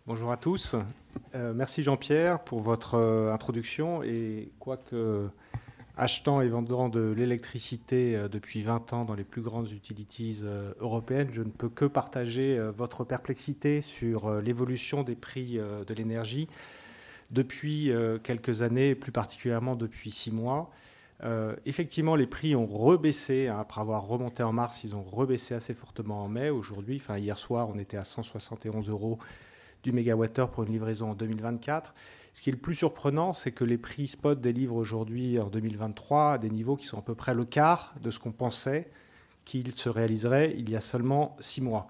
Bonjour à tous. Merci Jean-Pierre pour votre introduction. Et quoique achetant et vendant de l'électricité depuis 20 ans dans les plus grandes utilities européennes, je ne peux que partager votre perplexité sur l'évolution des prix de l'énergie depuis quelques années, plus particulièrement depuis 6 mois. Effectivement, les prix ont rebaissé, hein, après avoir remonté en mars, ils ont rebaissé assez fortement en mai. Aujourd'hui, hier soir, on était à 171 euros du mégawattheure pour une livraison en 2024. Ce qui est le plus surprenant, c'est que les prix spot délivrent aujourd'hui en 2023 à des niveaux qui sont à peu près le quart de ce qu'on pensait qu'ils se réaliseraient il y a seulement 6 mois.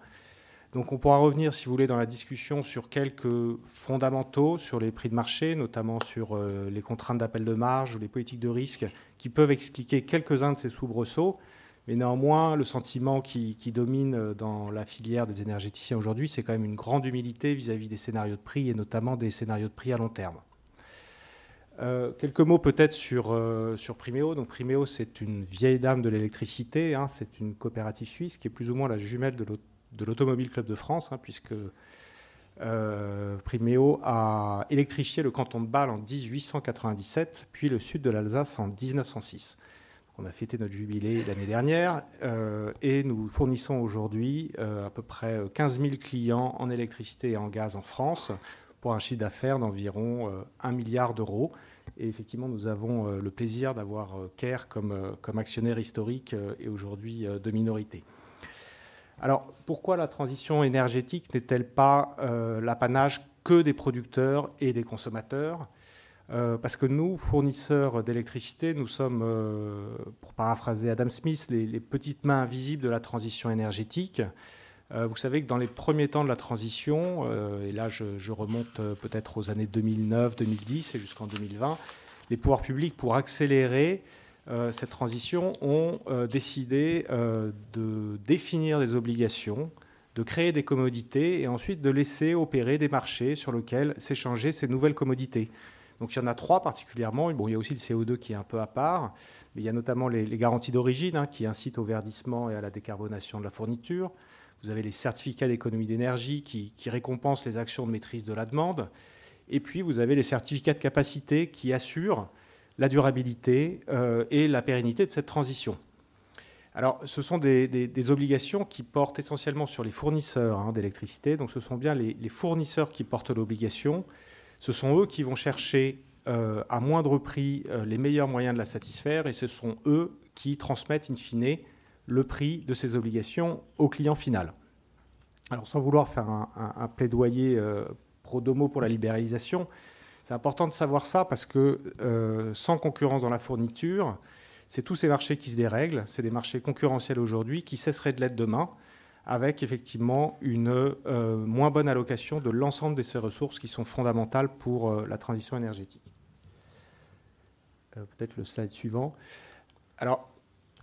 Donc on pourra revenir, si vous voulez, dans la discussion sur quelques fondamentaux sur les prix de marché, notamment sur les contraintes d'appel de marge ou les politiques de risque qui peuvent expliquer quelques-uns de ces soubresauts. Mais néanmoins, le sentiment qui domine dans la filière des énergéticiens aujourd'hui, c'est quand même une grande humilité vis-à-vis des scénarios de prix et notamment des scénarios de prix à long terme. Quelques mots peut-être sur Primeo. Donc Primeo, c'est une vieille dame de l'électricité, hein, c'est une coopérative suisse qui est plus ou moins la jumelle de l'Automobile Club de France, hein, puisque Primeo a électrifié le canton de Bâle en 1897, puis le sud de l'Alsace en 1906. On a fêté notre jubilé l'année dernière et nous fournissons aujourd'hui à peu près 15 000 clients en électricité et en gaz en France pour un chiffre d'affaires d'environ 1 milliard d'euros. Et effectivement, nous avons le plaisir d'avoir CARE comme actionnaire historique et aujourd'hui de minorité. Alors, pourquoi la transition énergétique n'est-elle pas l'apanage que des producteurs et des consommateurs ? Parce que nous, fournisseurs d'électricité, nous sommes, pour paraphraser Adam Smith, les petites mains invisibles de la transition énergétique. Vous savez que dans les premiers temps de la transition, et là je remonte peut-être aux années 2009, 2010 et jusqu'en 2020, les pouvoirs publics, pour accélérer cette transition, ont décidé de définir des obligations, de créer des commodités et ensuite de laisser opérer des marchés sur lesquels s'échanger ces nouvelles commodités. Donc il y en a 3 particulièrement. Bon, il y a aussi le CO2 qui est un peu à part, mais il y a notamment les garanties d'origine, hein, qui incitent au verdissement et à la décarbonation de la fourniture. Vous avez les certificats d'économie d'énergie qui récompensent les actions de maîtrise de la demande. Et puis vous avez les certificats de capacité qui assurent la durabilité et la pérennité de cette transition. Alors ce sont des obligations qui portent essentiellement sur les fournisseurs, hein, d'électricité. Donc ce sont bien les fournisseurs qui portent l'obligation. Ce sont eux qui vont chercher à moindre prix les meilleurs moyens de la satisfaire et ce sont eux qui transmettent in fine le prix de ces obligations au client final. Alors sans vouloir faire un plaidoyer pro domo pour la libéralisation, c'est important de savoir ça parce que sans concurrence dans la fourniture, c'est tous ces marchés qui se dérèglent, c'est des marchés concurrentiels aujourd'hui qui cesseraient de l'être demain, avec effectivement une moins bonne allocation de l'ensemble de ces ressources qui sont fondamentales pour la transition énergétique. Peut-être le slide suivant. Alors,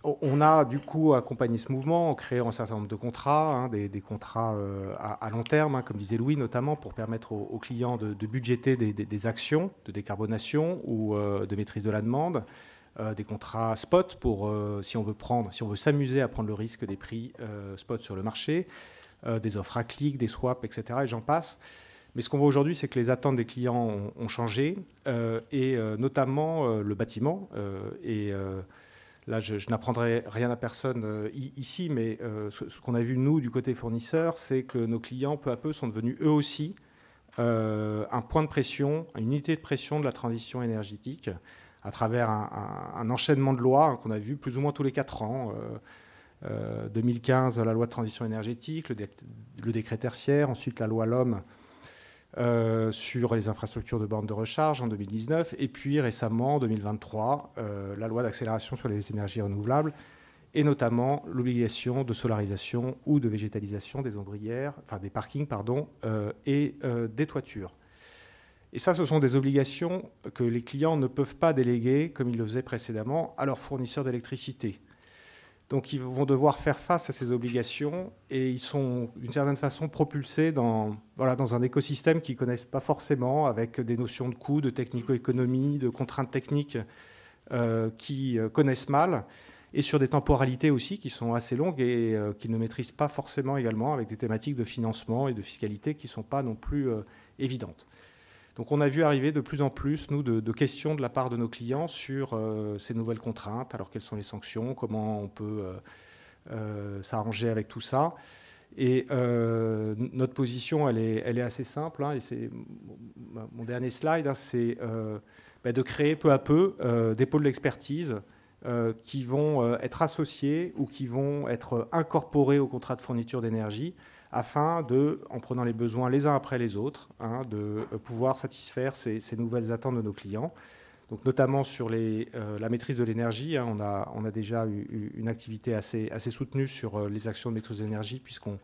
on a du coup accompagné ce mouvement en créant un certain nombre de contrats, hein, des contrats à long terme, hein, comme disait Louis notamment, pour permettre aux clients de budgéter des actions de décarbonation ou de maîtrise de la demande. Des contrats spot pour si on veut s'amuser à prendre le risque des prix spot sur le marché, des offres à clic, des swaps, etc. Et j'en passe. Mais ce qu'on voit aujourd'hui, c'est que les attentes des clients ont changé, et notamment le bâtiment. Là, je n'apprendrai rien à personne ici, mais ce qu'on a vu, nous, du côté fournisseur, c'est que nos clients, peu à peu, sont devenus eux aussi un point de pression, une unité de pression de la transition énergétique, à travers un enchaînement de lois, hein, qu'on a vu plus ou moins tous les 4 ans. 2015, la loi de transition énergétique, le décret tertiaire, ensuite la loi LOM sur les infrastructures de bornes de recharge en 2019, et puis récemment, en 2023, la loi d'accélération sur les énergies renouvelables, et notamment l'obligation de solarisation ou de végétalisation des ombrières, enfin des parkings, pardon, et des toitures. Et ça, ce sont des obligations que les clients ne peuvent pas déléguer, comme ils le faisaient précédemment, à leurs fournisseurs d'électricité. Donc ils vont devoir faire face à ces obligations et ils sont d'une certaine façon propulsés dans un écosystème qu'ils ne connaissent pas forcément, avec des notions de coûts, de technico-économie, de contraintes techniques qui connaissent mal. et sur des temporalités aussi qui sont assez longues et qu'ils ne maîtrisent pas forcément également, avec des thématiques de financement et de fiscalité qui ne sont pas non plus évidentes. Donc on a vu arriver de plus en plus, nous, de questions de la part de nos clients sur ces nouvelles contraintes. Alors quelles sont les sanctions, comment on peut s'arranger avec tout ça. Et notre position, elle est assez simple, hein, et c'est mon dernier slide, hein, c'est de créer peu à peu des pôles d'expertise qui vont être associés ou qui vont être incorporés au contrat de fourniture d'énergie afin de, en prenant les besoins les uns après les autres, hein, de pouvoir satisfaire ces nouvelles attentes de nos clients. Donc notamment sur la maîtrise de l'énergie, hein, on a déjà eu une activité assez soutenue sur les actions de maîtrise de l'énergie puisqu'on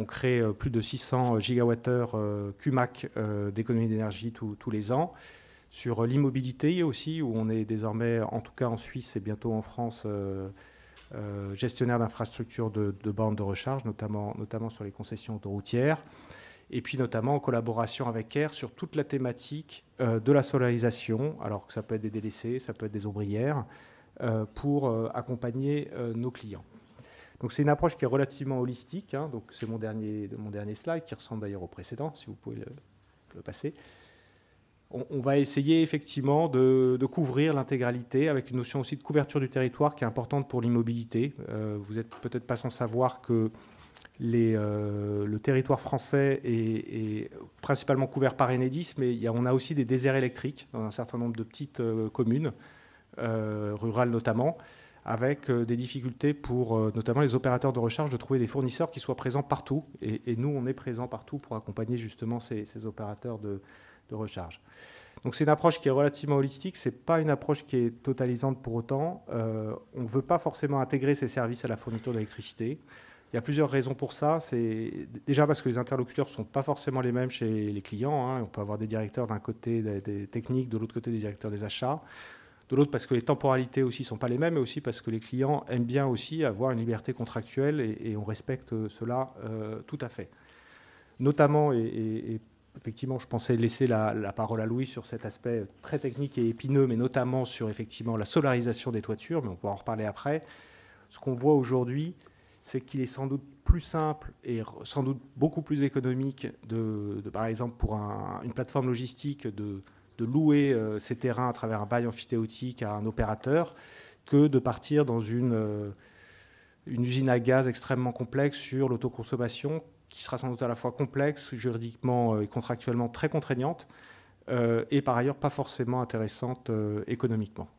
crée plus de 600 gigawattheures QMAC d'économie d'énergie tous les ans. Sur l'immobilité aussi, où on est désormais, en tout cas en Suisse et bientôt en France, gestionnaire d'infrastructures de bornes de recharge, notamment sur les concessions autoroutières. Et puis notamment en collaboration avec Air sur toute la thématique de la solarisation, alors que ça peut être des délaissés, ça peut être des ombrières, pour accompagner nos clients. Donc c'est une approche qui est relativement holistique, hein, donc c'est mon dernier slide, qui ressemble d'ailleurs au précédent, si vous pouvez le passer. On va essayer effectivement de couvrir l'intégralité avec une notion aussi de couverture du territoire qui est importante pour l'immobilité. Vous n'êtes peut-être pas sans savoir que le territoire français est principalement couvert par Enedis, mais on a aussi des déserts électriques dans un certain nombre de petites communes, rurales notamment, avec des difficultés pour notamment les opérateurs de recharge de trouver des fournisseurs qui soient présents partout. Et nous, on est présents partout pour accompagner justement ces opérateurs de recharge. Donc c'est une approche qui est relativement holistique, ce n'est pas une approche qui est totalisante pour autant. On ne veut pas forcément intégrer ces services à la fourniture d'électricité. Il y a plusieurs raisons pour ça. C'est déjà parce que les interlocuteurs ne sont pas forcément les mêmes chez les clients, hein. On peut avoir des directeurs d'un côté des techniques, de l'autre côté des directeurs des achats. De l'autre parce que les temporalités aussi ne sont pas les mêmes, mais aussi parce que les clients aiment bien aussi avoir une liberté contractuelle et on respecte cela tout à fait. Notamment, et effectivement, je pensais laisser la parole à Louis sur cet aspect très technique et épineux, mais notamment sur effectivement la solarisation des toitures, mais on pourra en reparler après. Ce qu'on voit aujourd'hui, c'est qu'il est sans doute plus simple et sans doute beaucoup plus économique, par exemple, pour une plateforme logistique, de louer ces terrains à travers un bail amphithéotique à un opérateur que de partir dans une usine à gaz extrêmement complexe sur l'autoconsommation, qui sera sans doute à la fois complexe, juridiquement et contractuellement très contraignante, et par ailleurs pas forcément intéressante économiquement.